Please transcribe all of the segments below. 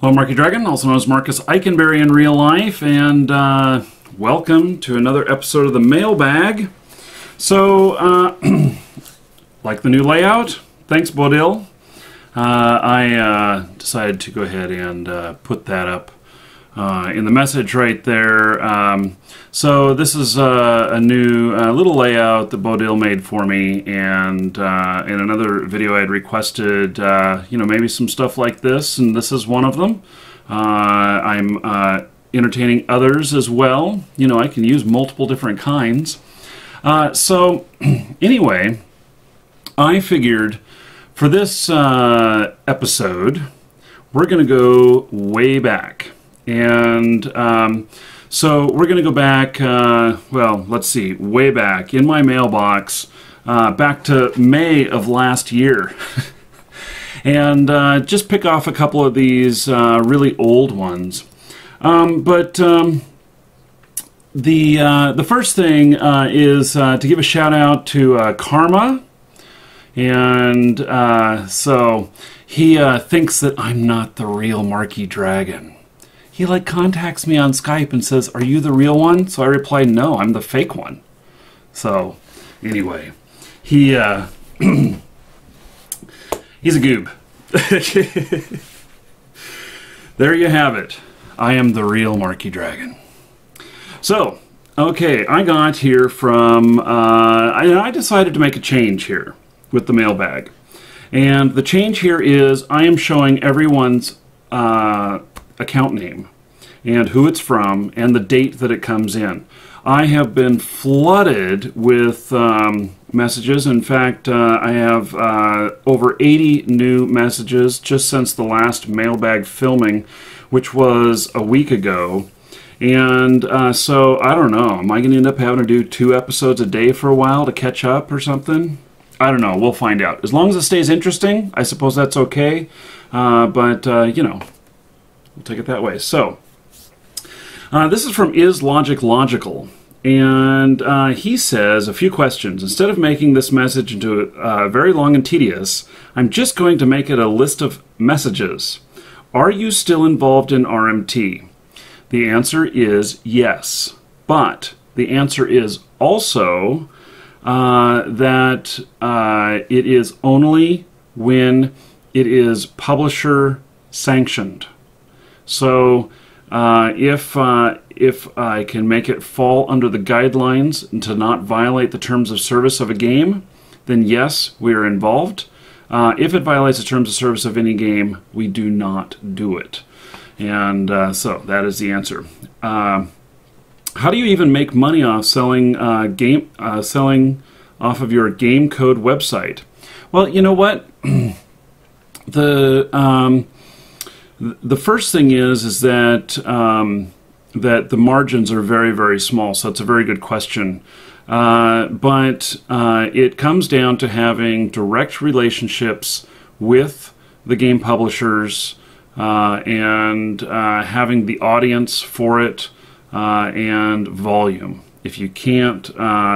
Hello, Markee Dragon, also known as Marcus Eikenberry in real life, and welcome to another episode of the Mailbag. So, like the new layout? Thanks, Bodil. I decided to go ahead and put that up in the message right there. So this is a new little layout that Bodil made for me, and in another video I had requested, maybe some stuff like this, and this is one of them. I'm entertaining others as well. I can use multiple different kinds. So anyway, I figured for this episode, we're going to go way back. And so we're going to go back, let's see, way back in my mailbox, back to May of last year. And just pick off a couple of these really old ones. The first thing is to give a shout out to Karma. And so he thinks that I'm not the real Markee Dragon. He contacts me on Skype and says, "Are you the real one?" So I reply, "No, I'm the fake one." So anyway, he he's a goob. There you have it. I am the real Markee Dragon. So, okay, I got here from I decided to make a change here with the mailbag. And the change here is I am showing everyone's account name and who it's from and the date that it comes in. I have been flooded with messages. In fact, I have over 80 new messages just since the last mailbag filming, which was a week ago. And so, I don't know, am I going to end up having to do 2 episodes a day for a while to catch up or something? I don't know, we'll find out. As long as it stays interesting, I suppose that's okay. We'll take it that way. So, this is from Is Logic Logical, and he says a few questions. Instead of making this message into very long and tedious, I'm just going to make it a list of messages. Are you still involved in RMT? The answer is yes, but the answer is also that it is only when it is publisher sanctioned. So if I can make it fall under the guidelines and to not violate the terms of service of a game, then yes, we are involved. If it violates the terms of service of any game, we do not do it. And so that is the answer. How do you even make money off selling selling off of your game code website? Well, you know what? The first thing is that that the margins are very, very small. So it's a very good question. But it comes down to having direct relationships with the game publishers and having the audience for it and volume. If you can't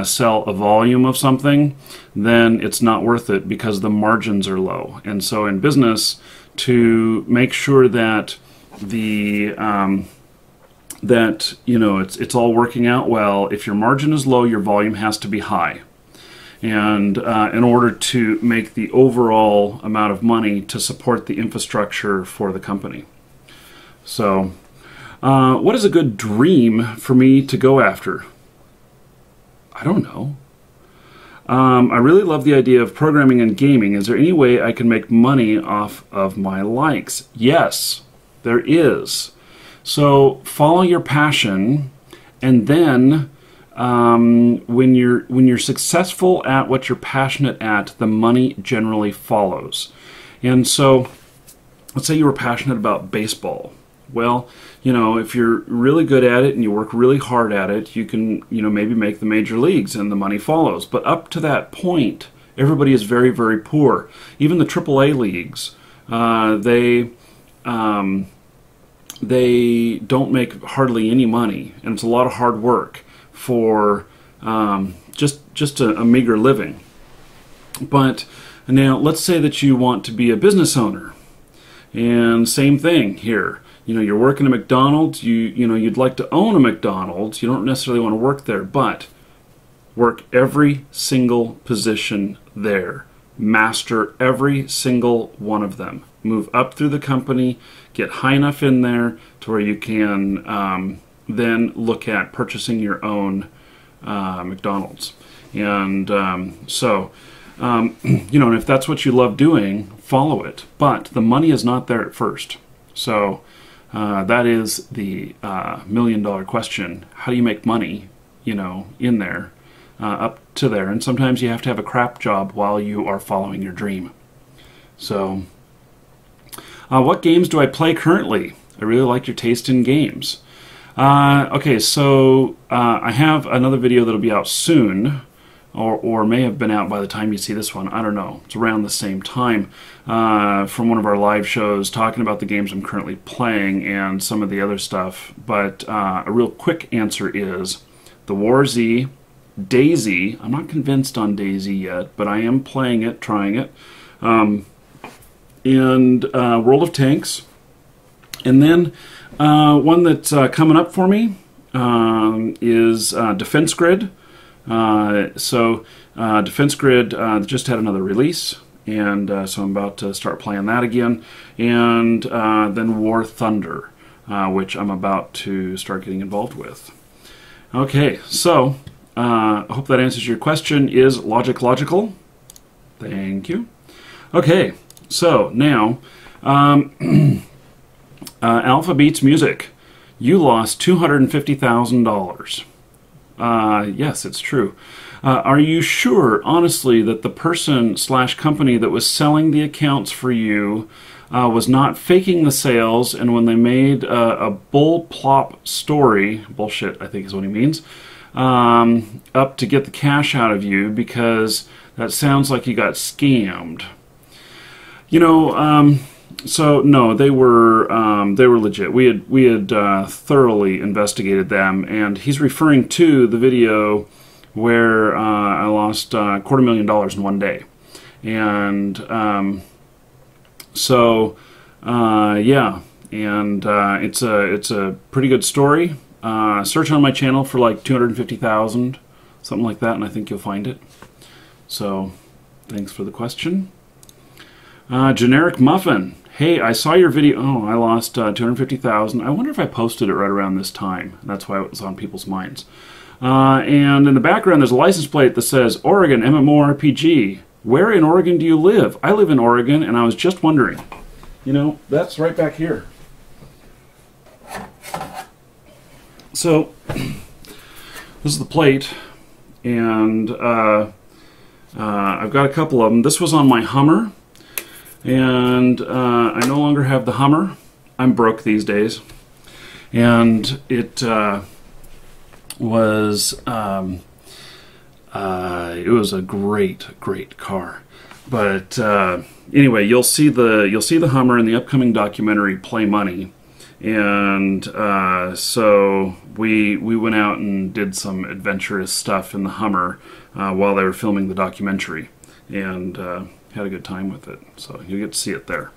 sell a volume of something, then it's not worth it because the margins are low. And so in business, to make sure that the it's all working out well, if your margin is low, your volume has to be high. And in order to make the overall amount of money to support the infrastructure for the company. So, what is a good dream for me to go after? I don't know. I really love the idea of programming and gaming. Is there any way I can make money off of my likes? Yes, there is. So follow your passion, and then when you're successful at what you're passionate at, the money generally follows. And so, let's say you were passionate about baseball. Well, if you're really good at it and you work really hard at it, you can, maybe make the major leagues and the money follows. But up to that point, everybody is very, very poor. Even the AAA leagues, they don't make hardly any money, and it's a lot of hard work for just a meager living. But now, let's say that you want to be a business owner. And same thing here. you know, you're working at McDonald's, you know, you'd like to own a McDonald's, you don't necessarily want to work there, but work every single position there. Master every single one of them. Move up through the company, get high enough in there to where you can then look at purchasing your own McDonald's. And you know, and if that's what you love doing, follow it. But the money is not there at first. So that is the million-dollar question. How do you make money, you know, in there, up to there? And sometimes you have to have a crap job while you are following your dream. So what games do I play currently? I really like your taste in games. Okay, so I have another video that'll be out soon, or may have been out by the time you see this one. I don't know. It's around the same time, from one of our live shows talking about the games I'm currently playing and some of the other stuff. But a real quick answer is the War Z, DayZ. I'm not convinced on DayZ yet, but I am playing it, trying it. And World of Tanks. And then one that's coming up for me is Defense Grid. Defense Grid just had another release, and so I'm about to start playing that again. And then War Thunder, which I'm about to start getting involved with. Okay, so I hope that answers your question. Is logic logical? Thank you. Okay, so now Alpha Beats Music. You lost $250,000. Yes, it's true. Are you sure, honestly, that the person / company that was selling the accounts for you was not faking the sales, and when they made a bull plop story, bullshit I think is what he means, up to get the cash out of you, because that sounds like you got scammed? You know, so no, they were legit. We had thoroughly investigated them, and he's referring to the video where I lost $250,000 in one day, and yeah, and it's a pretty good story. Search on my channel for like 250,000, something like that, and I think you'll find it. So, thanks for the question. Generic Muffin. Hey, I saw your video. Oh, I lost 250,000. I wonder if I posted it right around this time. That's why it was on people's minds. And in the background, there's a license plate that says Oregon MMORPG. Where in Oregon do you live? I live in Oregon, and I was just wondering. You know, that's right back here. So, this is the plate, and I've got a couple of them. This was on my Hummer. And I no longer have the Hummer. I'm broke these days. And it was a great car. But anyway, you'll see the Hummer in the upcoming documentary Play Money. And so we went out and did some adventurous stuff in the Hummer while they were filming the documentary. And had a good time with it, so you get to see it there,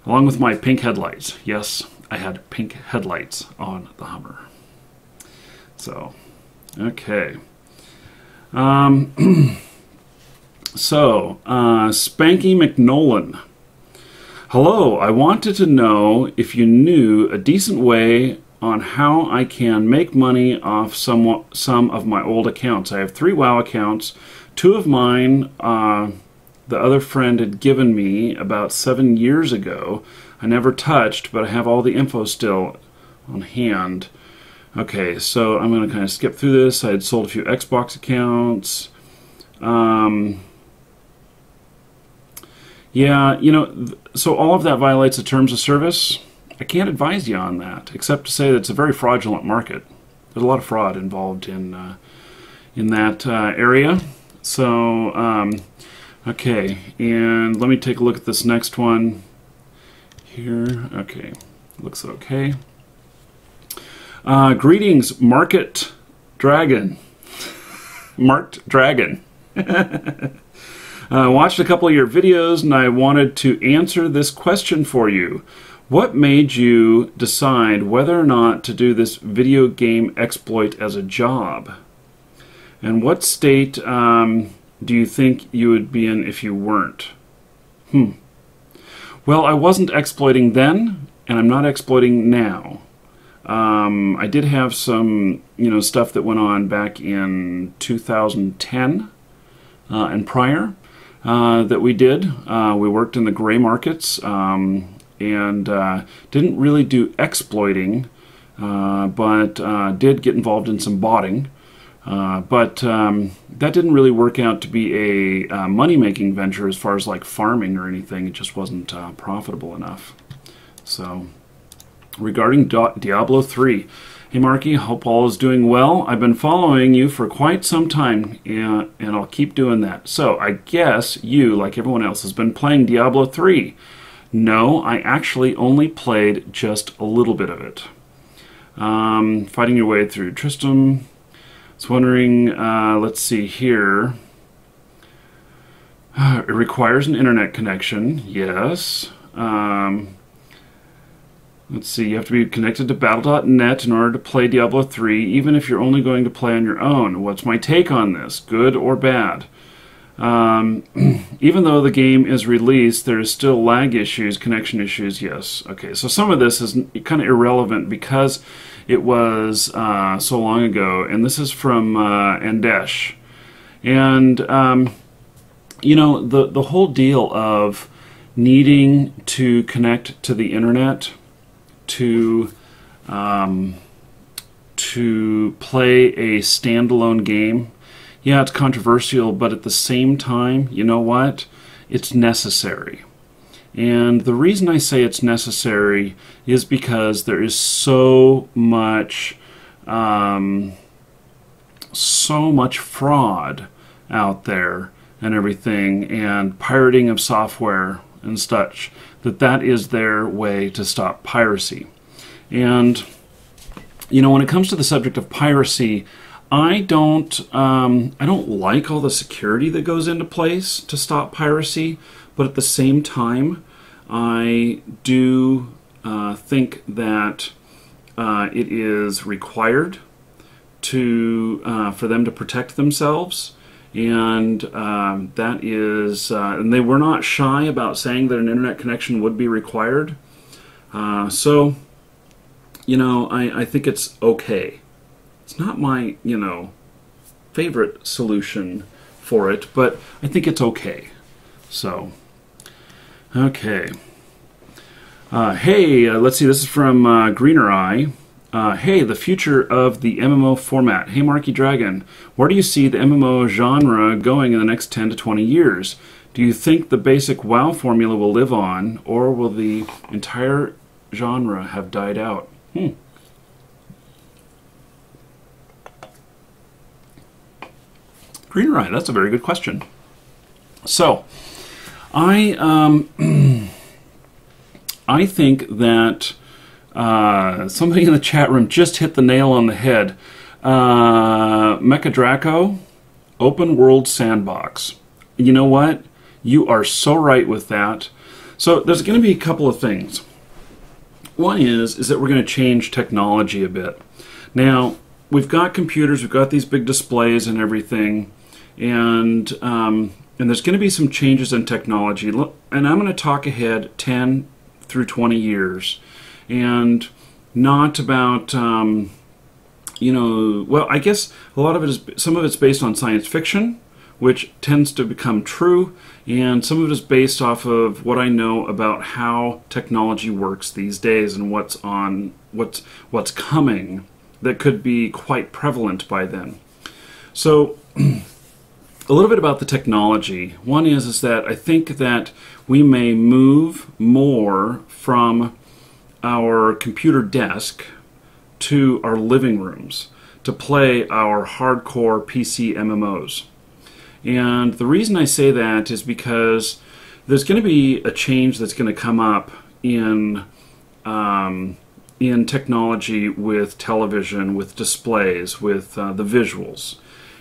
along with my pink headlights. Yes, I had pink headlights on the Hummer. So, okay. Spanky McNolan. Hello, I wanted to know if you knew a decent way on how I can make money off some of my old accounts. I have 3 WoW accounts. 2 of mine the other friend had given me about 7 years ago. I never touched, but I have all the info still on hand. Okay, so I'm going to kind of skip through this. I had sold a few Xbox accounts. Yeah, you know, so all of that violates the terms of service. I can't advise you on that, except to say that it's a very fraudulent market. There's a lot of fraud involved in that area. So, okay, and let me take a look at this next one here. Okay, looks okay. Greetings, Market Dragon. Marked Dragon. I watched a couple of your videos and I wanted to answer this question for you. What made you decide whether or not to do this video game exploit as a job? And what state do you think you would be in if you weren't? Well, I wasn't exploiting then, and I'm not exploiting now. I did have some, stuff that went on back in 2010 and prior that we did. We worked in the gray markets and didn't really do exploiting, but did get involved in some botting. But that didn't really work out to be a money-making venture as far as like farming or anything. It just wasn't profitable enough. So, regarding Diablo 3, hey Markee, hope all is doing well. I've been following you for quite some time, and I'll keep doing that. So, I guess you, like everyone else, has been playing Diablo 3. No, I actually only played just a little bit of it. Fighting your way through Tristram. I was wondering, let's see here. It requires an internet connection, yes. Let's see, you have to be connected to battle.net in order to play Diablo 3, even if you're only going to play on your own. What's my take on this, good or bad? Even though the game is released, there's still lag issues, connection issues, yes. Okay, so some of this is kind of irrelevant because it was so long ago, and this is from Andesh. And, the whole deal of needing to connect to the internet to play a standalone game, yeah, it's controversial, but at the same time, you know what? It's necessary. And the reason I say it's necessary is because there is so much fraud out there and everything, and pirating of software and such, that is their way to stop piracy. And when it comes to the subject of piracy, I don't like all the security that goes into place to stop piracy, but at the same time, I do think that it is required for them to protect themselves, and that is, and they were not shy about saying that an internet connection would be required. So, I think it's okay. It's not my, favorite solution for it, but I think it's okay. So, okay. Hey, let's see, this is from Greener Eye. Hey, the future of the MMO format. Hey, Markee Dragon, where do you see the MMO genre going in the next 10 to 20 years? Do you think the basic WoW formula will live on, or will the entire genre have died out? Greener Eye, that's a very good question. So, I think that somebody in the chat room just hit the nail on the head. Mecha Draco, open world sandbox. You know what? You are so right with that. So there's going to be a couple of things. One is that we're going to change technology a bit. Now, we've got computers, we've got these big displays and everything, and there's going to be some changes in technology. And I'm going to talk ahead 10 through 20 years. And not about, well, I guess a lot of it is, some of it's based on science fiction, which tends to become true, and some of it is based off of what I know about how technology works these days and what's coming that could be quite prevalent by then. So, a little bit about the technology. One is that I think that we may move more from our computer desk to our living rooms to play our hardcore PC MMOs. And the reason I say that is because there's going to be a change that's going to come up in technology with television, with displays, with the visuals.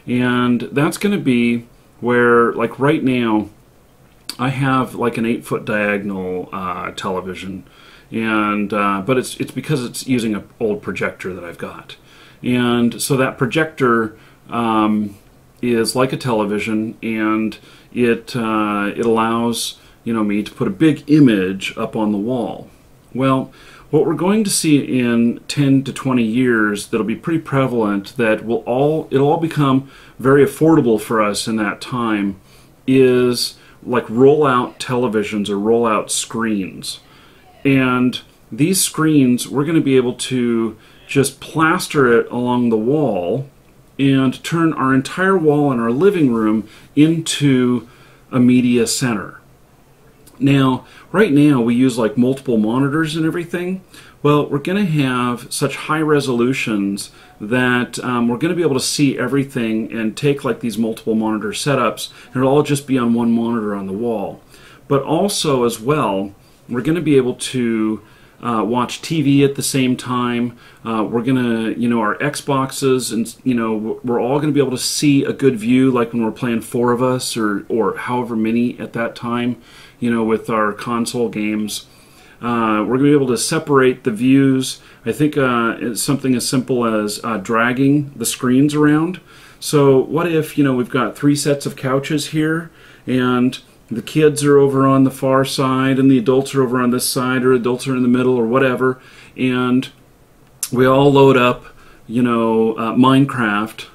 And that's going to be where, like right now, I have like an 8-foot diagonal television. and but it's because it's using an old projector that I've got, and so that projector is like a television, and it allows me to put a big image up on the wall. Well, what we're going to see in 10 to 20 years that'll be pretty prevalent, that it'll all become very affordable for us in that time, is like roll-out televisions or roll-out screens. And these screens, we're going to be able to just plaster it along the wall and turn our entire wall in our living room into a media center. Now, right now we use like multiple monitors and everything. Well, we're going to have such high resolutions that we're going to be able to see everything and take like these multiple monitor setups, and it'll all just be on one monitor on the wall. But also as well, we're going to be able to watch TV at the same time. We're going to, our Xboxes, and we're all going to be able to see a good view, like when we're playing 4 of us or however many at that time, with our console games. We're going to be able to separate the views. I think it's something as simple as dragging the screens around. So what if, we've got 3 sets of couches here, and the kids are over on the far side and the adults are over on this side, or adults are in the middle, or whatever, and we all load up, Minecraft.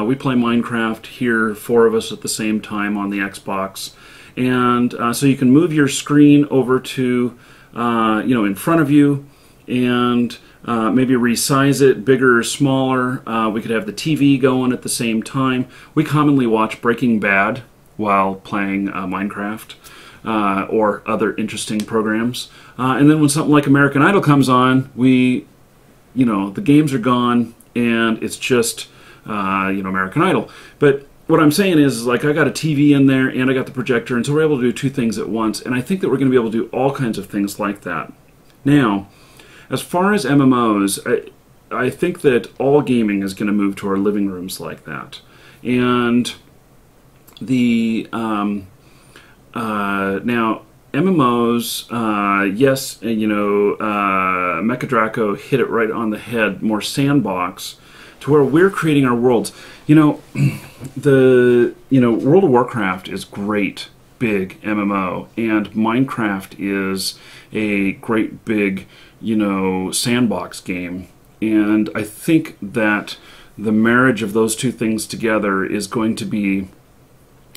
We play Minecraft here, 4 of us at the same time on the Xbox. And so you can move your screen over to, in front of you, and maybe resize it, bigger or smaller. We could have the TV going at the same time. We commonly watch Breaking Bad while playing Minecraft or other interesting programs. And then when something like American Idol comes on, the games are gone, and it's just, American Idol. But what I'm saying is, like, I got a TV in there and I got the projector, and so we're able to do 2 things at once, and I think that we're going to be able to do all kinds of things like that. Now, as far as MMOs, I think that all gaming is going to move to our living rooms like that. And the now MMOs, yes, Mecha Draco hit it right on the head, more sandbox, to where we're creating our worlds. World of Warcraft is great big MMO, and Minecraft is a great big, sandbox game. And I think that the marriage of those 2 things together is going to be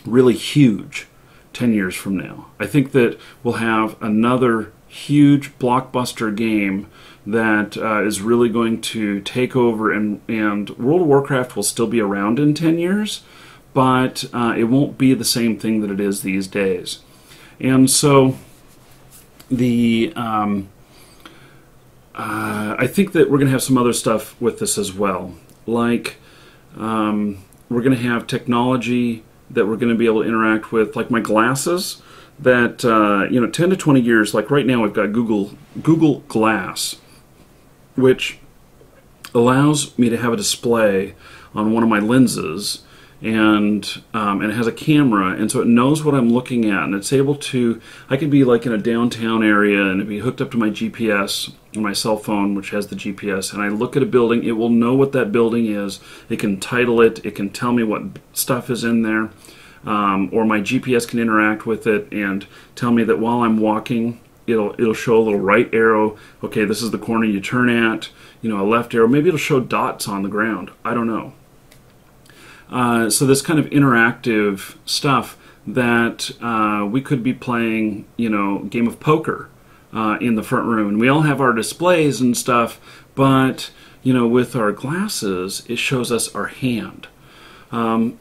really huge 10 years from now. I think that we'll have another huge blockbuster game that is really going to take over, and World of Warcraft will still be around in 10 years, but it won't be the same thing that it is these days. And so I think that we're going to have some other stuff with this as well. Like, we're going to have technology that we're going to be able to interact with, like my glasses, that 10 to 20 years, like right now we've got Google Glass, which allows me to have a display on one of my lenses, and it has a camera, and so it knows what I'm looking at, and it's able to, I could be like in a downtown area and it'd be hooked up to my GPS on my cell phone, which has the GPS, and I look at a building, it will know what that building is, it can title it, it can tell me what stuff is in there, or my GPS can interact with it and tell me that while I'm walking, it'll show a little right arrow, okay, this is the corner you turn at, a left arrow, maybe it'll show dots on the ground, I don't know. So this kind of interactive stuff that we could be playing, game of poker in the front room. And we all have our displays and stuff, but, with our glasses, it shows us our hand. And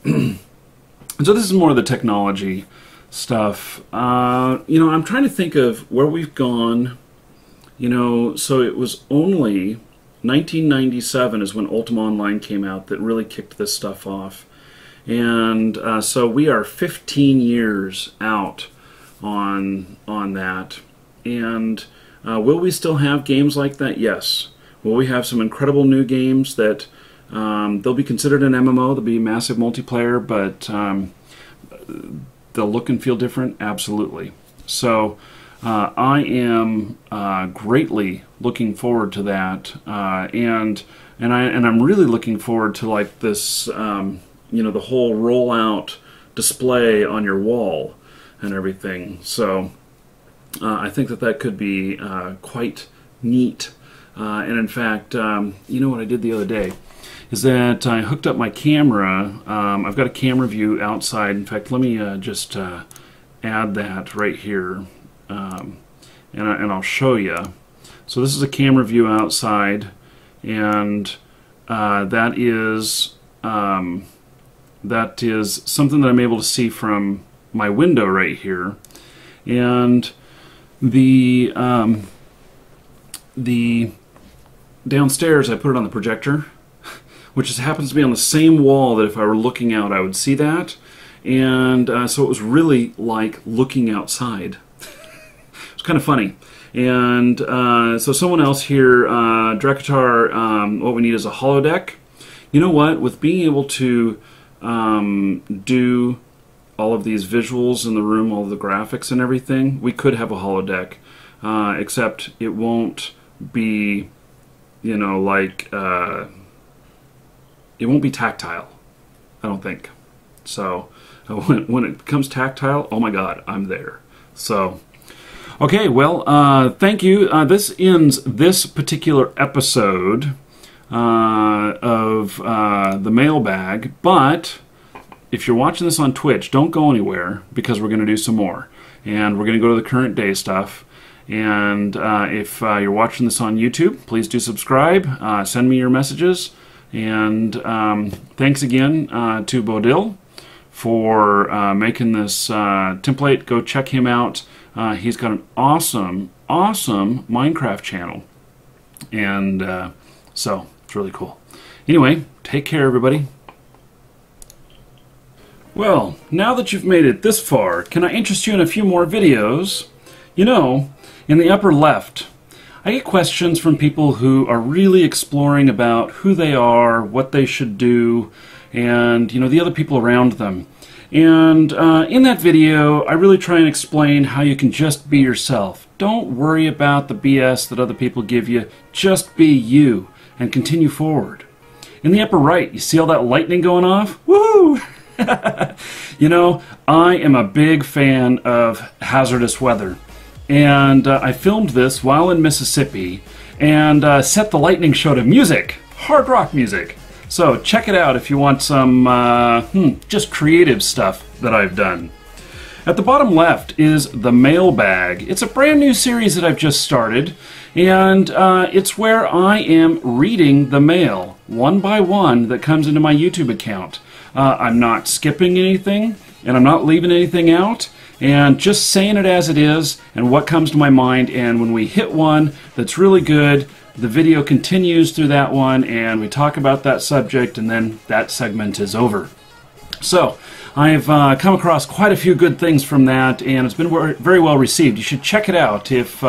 so this is more of the technology stuff. I'm trying to think of where we've gone. So it was only 1997 is when Ultima Online came out that really kicked this stuff off. And so we are 15 years out on that. And will we still have games like that? Yes. Will we have some incredible new games that they'll be considered an MMO, they'll be massive multiplayer, but they'll look and feel different? Absolutely. So I am greatly looking forward to that, and I'm really looking forward to like this, you know, the whole rollout display on your wall and everything. So I think that could be quite neat. And in fact, you know what I did the other day is that I hooked up my camera. I've got a camera view outside. In fact, let me just add that right here, and I'll show you. So this is a camera view outside, and that is something that I'm able to see from my window right here. And the downstairs, I put it on the projector, which just happens to be on the same wall that if I were looking out I would see that. And so it was really like looking outside. It's kind of funny. And so someone else here, Drakatar, what we need is a holodeck. You know what? With being able to do all of these visuals in the room, all of the graphics and everything, we could have a holodeck, except it won't be, you know, like, it won't be tactile, I don't think. So when it becomes tactile, oh my god, I'm there. So okay, well, thank you. This ends this particular episode of the mailbag, but if you're watching this on Twitch, don't go anywhere, because we're going to do some more. And we're going to go to the current day stuff. And if you're watching this on YouTube, please do subscribe. Send me your messages. And thanks again to Bodil for making this template. Go check him out. He's got an awesome, awesome Minecraft channel. And so it's really cool. Anyway, take care, everybody. Well, now that you've made it this far, can I interest you in a few more videos? You know, in the upper left, I get questions from people who are really exploring about who they are, what they should do, and, you know, the other people around them. And in that video, I really try and explain how you can just be yourself. Don't worry about the BS that other people give you. Just be you and continue forward. In the upper right, you see all that lightning going off? Woohoo! You know, I am a big fan of hazardous weather. And I filmed this while in Mississippi and set the lightning show to music, hard rock music. So check it out if you want some just creative stuff that I've done. At the bottom left is the mailbag. It's a brand new series that I've just started, and it's where I am reading the mail one by one that comes into my YouTube account. I'm not skipping anything, and I'm not leaving anything out, and just saying it as it is and what comes to my mind. And when we hit one that's really good, the video continues through that one, and we talk about that subject, and then that segment is over. So I've come across quite a few good things from that, and it's been very well received. You should check it out if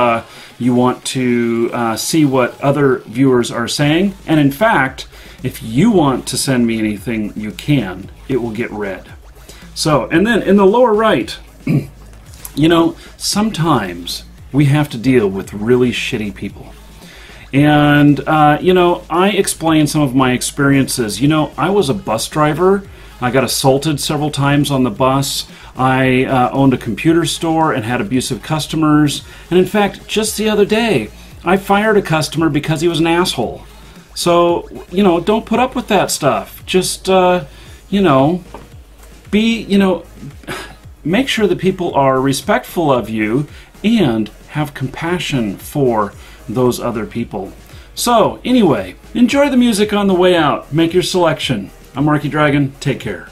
you want to see what other viewers are saying. And in fact, if you want to send me anything, you can. It will get read. So, and then in the lower right, you know, sometimes we have to deal with really shitty people. And, you know, I explain some of my experiences. You know, I was a bus driver. I got assaulted several times on the bus. I owned a computer store and had abusive customers. And in fact, just the other day, I fired a customer because he was an asshole. So, you know, don't put up with that stuff. Just, you know, make sure that people are respectful of you and have compassion for those other people. So, anyway, enjoy the music on the way out. Make your selection. I'm Markee Dragon. Take care.